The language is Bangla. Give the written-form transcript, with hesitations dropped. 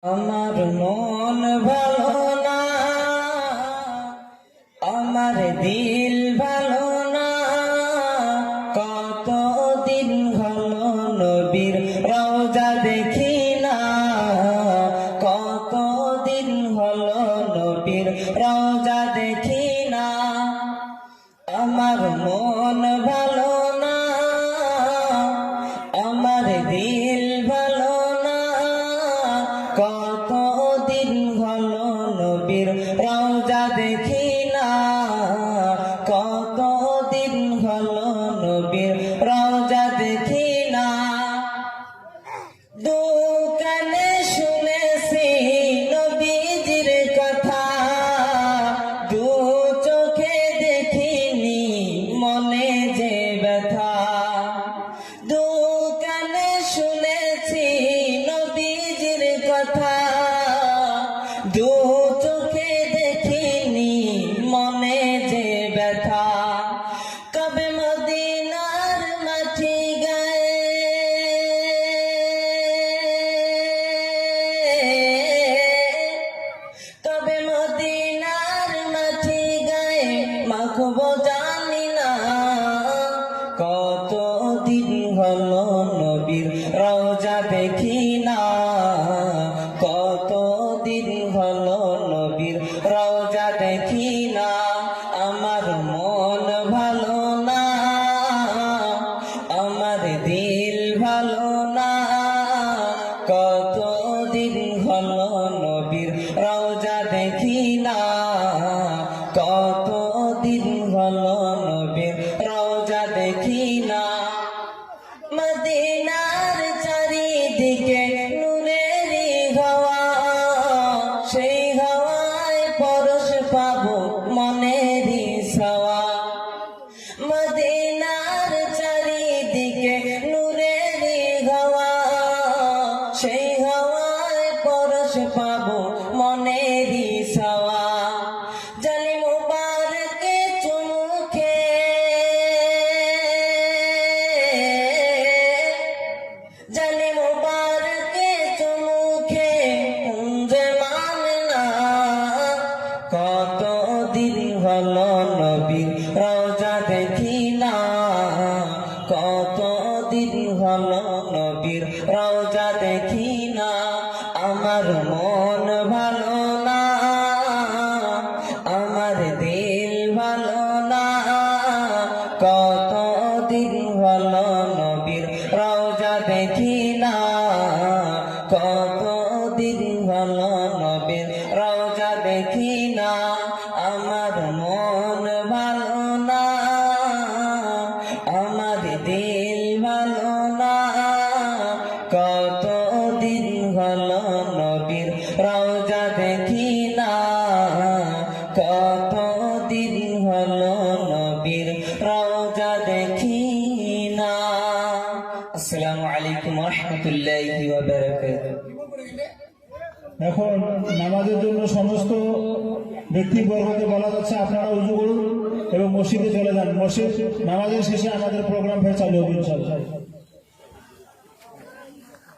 আমার মন ভালো না, আমার দিল ভালো না, কতদিন হলো নবীর রওজা দেখি না, কতদিন হলো নবীর রওজা দেখি না। আমার মন ভালো না, আমার দিল ভালো না, কতদিন হলো নবীর রওজা দেখি না, কতদিন হলো নবীর রওজা দেখি না। দোকানে শুনেছি নবীজির কথা, দু চোখে দেখিনি মনে যে ব্যথা। দোকানে শুনেছি নবীজির কথা, দু চোখে দেখিনি মনে যে ব্যথা। কবে মদিনার মাটি গায়ে, কবে মদিনার মাটি গায়ে মাখবো জানি না, কতদিন হলো নবীর রওজা দেখি না, কতদিন হলো নবীর রওজা দেখি না। আমার মন ভালো না, আমার দিল ভালো না, কতদিন হলো নবীর রওজা দেখি না, কতদিন হলো নবীর রওজা দেখি না। মদিনার চারিদিকে নূরেরই হাওয়া, সেই হাওয়ায় পরশ পাবো মনেরই ছাওয়া। মদিনার চারিদিকে নূরেরই হাওয়া, সেই হাওয়ায় পরশ পাবো মনেরই ছাওয়া। জালি মুবারকে চুমুকে, জালি মুবারকে চুমুকে যে মানে না, কতদিন হলো নবীর রওজা দেখি না, কতদিন হলো নবীর রওজা দেখি না। আমার মন ভালো না, আমার দিল ভালো না, কতদিন হলো নবীর রওজা দেখি না, কতদিন হলো নবীর রওজা দেখি না। আমার মন ভালো না, আমার দিল ভালো না, কতদিন হলো নবীর রওজা দেখি না, কতদিন হলো নবীর রওজা দেখি না। আসসালামু আলাইকুম ওয়া রাহমাতুল্লাহি ওয়া বারাকাতুহু। এখন নামাজের জন্য সমস্ত ব্যক্তিবর্গকে বলা যাচ্ছে আপনারা উযু করুন এবং মসজিদে চলে যান। মসজিদ নামাজের শেষে আমাদের প্রোগ্রাম ফের চালু হবে ইনশাআল্লাহ।